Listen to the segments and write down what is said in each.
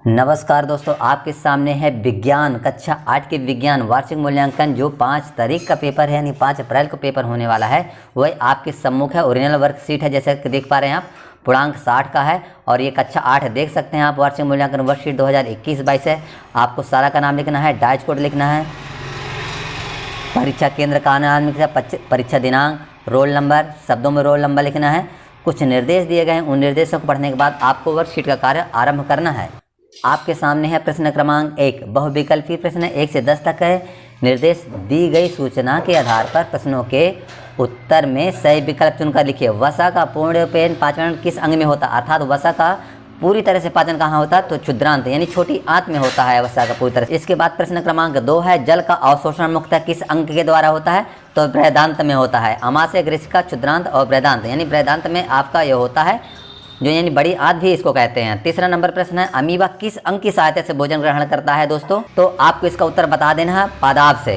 नमस्कार दोस्तों, आपके सामने है विज्ञान कक्षा 8 के विज्ञान वार्षिक मूल्यांकन जो 5 तारीख का पेपर है यानी 5 अप्रैल को पेपर होने वाला है। वही आपके सम्मुख है। ओरिजिनल वर्कशीट है, जैसे कि देख पा रहे हैं आप। पूर्णांक 60 का है और ये कक्षा 8 है। देख सकते हैं आप, वार्षिक मूल्यांकन वर्कशीट 2021-22 है। आपको सारा का नाम लिखना है, डाइज कोड लिखना है, परीक्षा केंद्र का नाम लिखना है, परीक्षा दिनांक, रोल नंबर, शब्दों में रोल नंबर लिखना है। कुछ निर्देश दिए गए हैं, उन निर्देशों को पढ़ने के बाद आपको वर्कशीट का कार्य आरंभ करना है। आपके सामने है प्रश्न क्रमांक 1, बहुविकल्पी प्रश्न 1 से 10 तक है। निर्देश दी गई सूचना के आधार पर प्रश्नों के उत्तर में सही विकल्प चुनकर लिखिए। वसा का पूर्ण पाचन किस अंग में होता है? अर्थात वसा का पूरी तरह से पाचन कहाँ होता है? तो क्षुद्रांत यानी छोटी आंत में होता है वसा का पूरी तरह से। इसके बाद प्रश्न क्रमांक 2 है, जल का अवशोषण मुख्यतः किस अंग के द्वारा होता है? तो बृहदांत में होता है। अमाशय ग्रीष्का क्षुद्रांत और बृहदांत यानी बृहदांत में आपका यह होता है, जो यानी बड़ी आंत भी इसको कहते हैं। तीसरा नंबर प्रश्न है, अमीबा किस अंग की सहायता से भोजन ग्रहण करता है? दोस्तों, तो आपको इसका उत्तर बता देना है, पादाप से,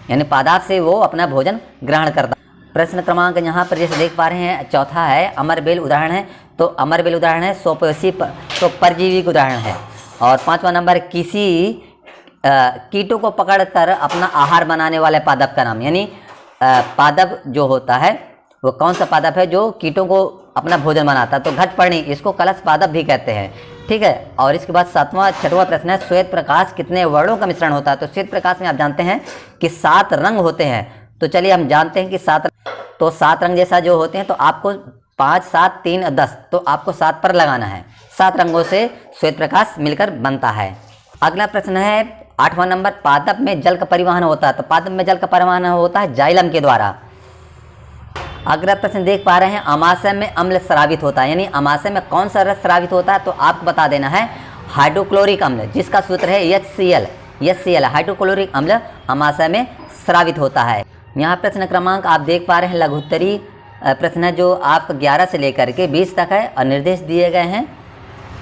यानी पादाप से वो अपना भोजन ग्रहण करता है। प्रश्न क्रमांक यहाँ पर जैसे देख पा रहे हैं, चौथा है, अमरबेल उदाहरण है। तो अमरबेल उदाहरण है, सोपोसी तो परजीवी का उदाहरण है। और 5वां नंबर, किसी कीटों को पकड़कर अपना आहार बनाने वाले पादप का नाम, यानी पादप जो होता है वो कौन सा पादप है जो कीटों को अपना भोजन बनाता है? तो घटपर्णी, इसको कलश पादप भी कहते हैं। ठीक है। और इसके बाद 6वां प्रश्न है, श्वेत प्रकाश कितने वर्णों का मिश्रण होता है? तो श्वेत प्रकाश में आप जानते हैं कि 7 रंग होते हैं। तो चलिए हम जानते हैं कि 7 रंग जैसा जो होते हैं, तो आपको 5, 7, 3, 10, तो आपको 7 पर लगाना है। 7 रंगों से श्वेत प्रकाश मिलकर बनता है। अगला प्रश्न है 8वां नंबर, पादप में जल का परिवहन होता है। तो पादप में जल का परिवहन होता है जाइलम के द्वारा। अगला प्रश्न देख पा रहे हैं, अमाशय में अम्ल स्रावित होता है, यानी अमाशय में कौन सा रस स्रावित होता है? तो आपको बता देना है हाइड्रोक्लोरिक अम्ल, जिसका सूत्र है HCl। हाइड्रोक्लोरिक अम्ल अमाशय में स्रावित होता है। यहाँ प्रश्न क्रमांक आप देख पा रहे हैं, लघुत्तरी प्रश्न है जो आपका 11 से लेकर के 20 तक है और निर्देश दिए गए हैं।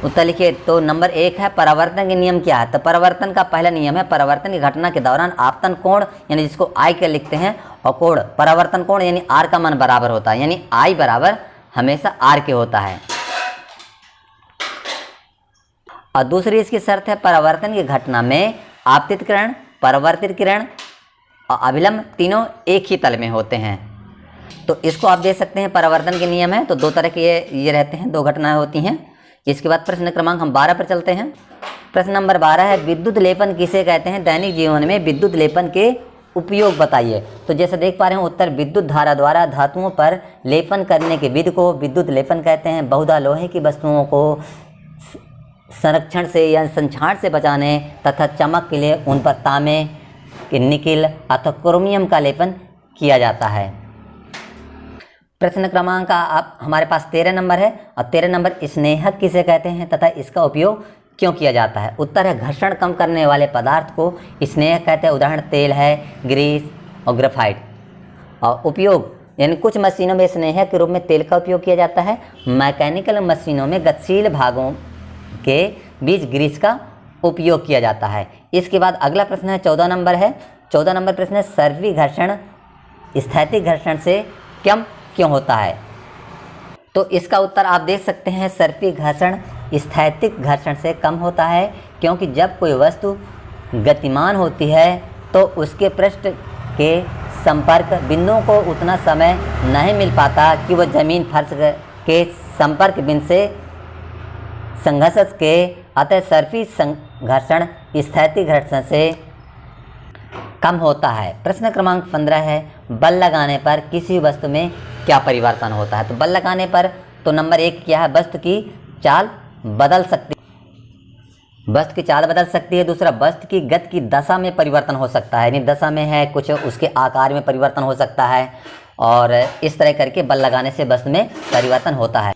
उत्तर लिखिए। तो नंबर 1 है, परावर्तन के नियम क्या है? तो परावर्तन का पहला नियम है, परावर्तन की घटना के दौरान आपतन कोण यानी जिसको I के लिखते हैं, और कोण परावर्तन कोण यानी R का मान बराबर होता है, यानी I बराबर हमेशा R के होता है। और दूसरी इसकी शर्त है, परावर्तन की घटना में आपतित किरण, परावर्तित किरण और अभिलंब तीनों एक ही तल में होते हैं। तो इसको आप देख सकते हैं, परावर्तन के नियम है तो 2 तरह के ये रहते हैं, 2 घटनाएं होती हैं। इसके बाद प्रश्न क्रमांक हम 12 पर चलते हैं। प्रश्न नंबर 12 है, विद्युत लेपन किसे कहते हैं? दैनिक जीवन में विद्युत लेपन के उपयोग बताइए। तो जैसे देख पा रहे हैं, उत्तर विद्युत धारा द्वारा धातुओं पर लेपन करने के विधि को विद्युत लेपन कहते हैं। बहुधा लोहे की वस्तुओं को संरक्षण से या संक्षारण से बचाने तथा चमक के लिए उन पर तांबे, निकिल अथवा क्रोमियम का लेपन किया जाता है। प्रश्न क्रमांक आप हमारे पास 13 नंबर है और 13 नंबर, स्नेहक किसे कहते हैं तथा इसका उपयोग क्यों किया जाता है? उत्तर है, घर्षण कम करने वाले पदार्थ को स्नेहक कहते हैं। उदाहरण तेल है, ग्रीस और ग्रेफाइट। और उपयोग यानी कुछ मशीनों में स्नेहक के रूप में तेल का उपयोग किया जाता है। मैकेनिकल मशीनों में गतिशील भागों के बीच ग्रीस का उपयोग किया जाता है। इसके बाद अगला प्रश्न है 14 नंबर है। 14 नंबर प्रश्न है, सर्पी घर्षण स्थैतिक घर्षण से कम क्यों होता है? तो इसका उत्तर आप देख सकते हैं, सर्पी घर्षण स्थैतिक घर्षण से कम होता है क्योंकि जब कोई वस्तु गतिमान होती है तो उसके पृष्ठ के संपर्क बिंदुओं को उतना समय नहीं मिल पाता कि वह जमीन फर्श के संपर्क बिंदु से संघर्ष के, अतः सर्पी घर्षण स्थैतिक घर्षण से कम होता है। प्रश्न क्रमांक 15 है, बल लगाने पर किसी वस्तु में क्या परिवर्तन होता है? तो बल लगाने पर तो नंबर 1 क्या है, वस्तु की चाल बदल सकती है। दूसरा, वस्तु की गति की दशा में परिवर्तन हो सकता है, यानी दशा में है कुछ, उसके आकार में परिवर्तन हो सकता है। और इस तरह करके बल लगाने से वस्तु में परिवर्तन होता है।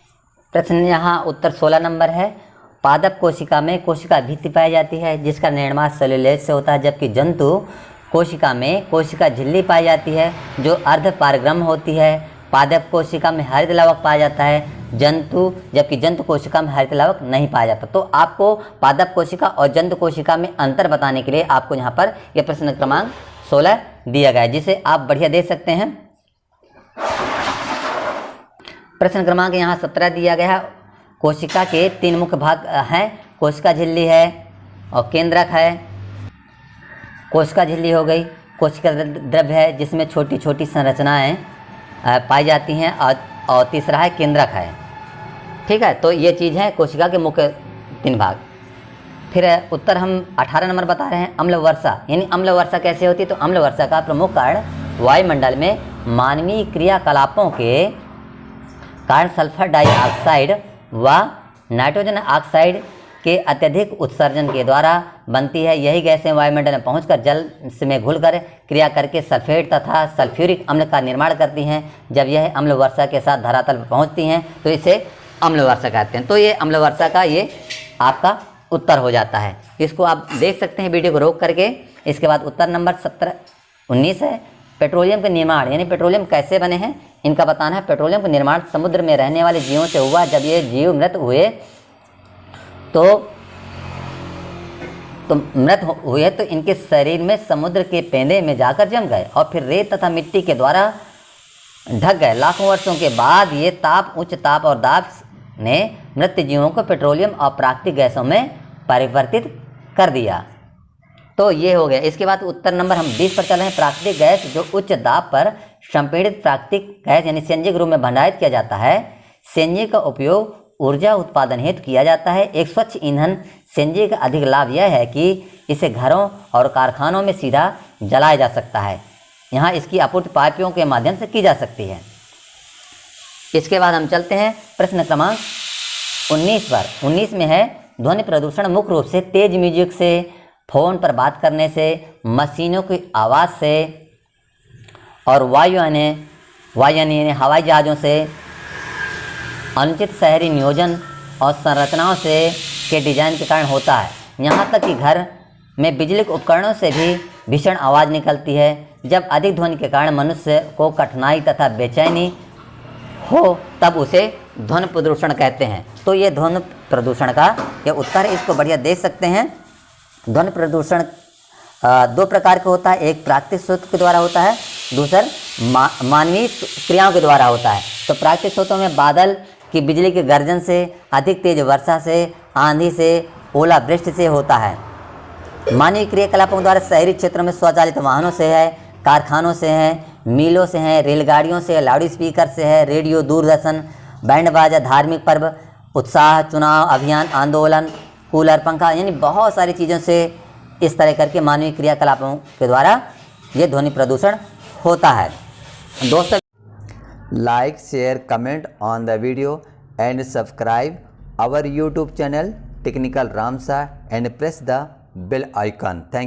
प्रश्न यहाँ उत्तर 16 नंबर है, पादप कोशिका में कोशिका भित्ति पाई जाती है जिसका निर्माण सेलुलोज से होता है, जबकि जंतु कोशिका में कोशिका झिल्ली पाई जाती है जो अर्ध पारगम्य होती है। पादप कोशिका में हरित लवक पाया जाता है, जबकि जंतु कोशिका में हरित लवक नहीं पाया जाता। तो आपको पादप कोशिका और जंतु कोशिका में अंतर बताने के लिए आपको यहाँ पर यह प्रश्न क्रमांक 16 दिया गया है, जिसे आप बढ़िया देख सकते हैं। प्रश्न क्रमांक यहाँ 17 दिया गया है, कोशिका के 3 मुख्य भाग हैं, कोशिका झिल्ली है और केंद्रक है। कोशिका झिल्ली हो गई, कोशिका द्रव्य है जिसमें छोटी छोटी संरचनाएं पाई जाती हैं, और तीसरा है केंद्रक है। ठीक है, तो ये चीज़ है कोशिका के मुख्य 3 भाग। फिर उत्तर हम 18 नंबर बता रहे हैं, अम्ल वर्षा। यानी अम्ल वर्षा कैसे होती है? तो अम्ल वर्षा का प्रमुख कारण वायुमंडल में मानवीय क्रियाकलापों के कारण सल्फर डाइऑक्साइड व नाइट्रोजन ऑक्साइड के अत्यधिक उत्सर्जन के द्वारा बनती है। यही गैसें वायुमंडल में पहुंचकर जल में घुलकर क्रिया करके सल्फेट तथा सल्फ्यूरिक अम्ल का निर्माण करती हैं। जब यह अम्ल वर्षा के साथ धरातल पर पहुंचती हैं तो इसे अम्ल वर्षा कहते हैं। तो ये अम्ल वर्षा का ये आपका उत्तर हो जाता है। इसको आप देख सकते हैं वीडियो को रोक करके। इसके बाद उत्तर नंबर 19 है, पेट्रोलियम के निर्माण, यानी पेट्रोलियम कैसे बने हैं इनका बताना है। पेट्रोलियम का निर्माण समुद्र में रहने वाले जीवों से हुआ। जब ये जीव मृत हुए तो इनके शरीर में समुद्र के पेंदे में जाकर जम गए और फिर रेत तथा मिट्टी के द्वारा ढक गए। लाखों वर्षों के बाद ये उच्च ताप और दाब ने मृत जीवों को पेट्रोलियम और प्राकृतिक गैसों में परिवर्तित कर दिया। तो ये हो गया। इसके बाद उत्तर नंबर हम 20 पर चल रहे हैं। प्राकृतिक गैस जो उच्च दाब पर संपीड़ित प्राकृतिक गैस यानी सीएनजी के रूप में भंडारित किया जाता है। सीएनजी का उपयोग ऊर्जा उत्पादन हेतु किया जाता है। एक स्वच्छ ईंधन सीएनजी का अधिक लाभ यह है कि इसे घरों और कारखानों में सीधा जलाया जा सकता है। यहाँ इसकी आपूर्ति पाइपों के माध्यम से की जा सकती है। इसके बाद हम चलते हैं प्रश्न क्रमांक 19 पर। 19 में है ध्वनि प्रदूषण मुख्य रूप से तेज म्यूजिक से, फ़ोन पर बात करने से, मशीनों की आवाज़ से और वायु यानी हवाई जहाज़ों से, अनुचित शहरी नियोजन और संरचनाओं से के डिजाइन के कारण होता है। यहाँ तक कि घर में बिजली के उपकरणों से भी भीषण आवाज़ निकलती है। जब अधिक ध्वनि के कारण मनुष्य को कठिनाई तथा बेचैनी हो तब उसे ध्वनि प्रदूषण कहते हैं। तो ये ध्वनि प्रदूषण का ये उत्तर है, इसको बढ़िया देख सकते हैं। ध्वनि प्रदूषण 2 प्रकार का होता है, एक प्राकृतिक स्रोत के द्वारा होता है, दूसरा मानवीय क्रियाओं के द्वारा होता है। तो प्राकृतिक स्रोतों में बादल की बिजली के गर्जन से, अधिक तेज वर्षा से, आंधी से, ओलावृष्टि से होता है। मानवीय क्रियाकलापों द्वारा शहरी क्षेत्रों में स्वचालित वाहनों से है, कारखानों से है, मिलों से हैं, रेलगाड़ियों से, लाउड स्पीकर से है, रेडियो, दूरदर्शन, बैंड बाजा, धार्मिक पर्व, उत्साह, चुनाव अभियान, आंदोलन, कूलर, पंखा, यानी बहुत सारी चीज़ों से इस तरह करके मानवीय क्रियाकलापों के द्वारा ये ध्वनि प्रदूषण होता है। दोस्तों, like, share, comment on the video and subscribe our YouTube channel Technical Ramsa and press the bell icon. Thank you.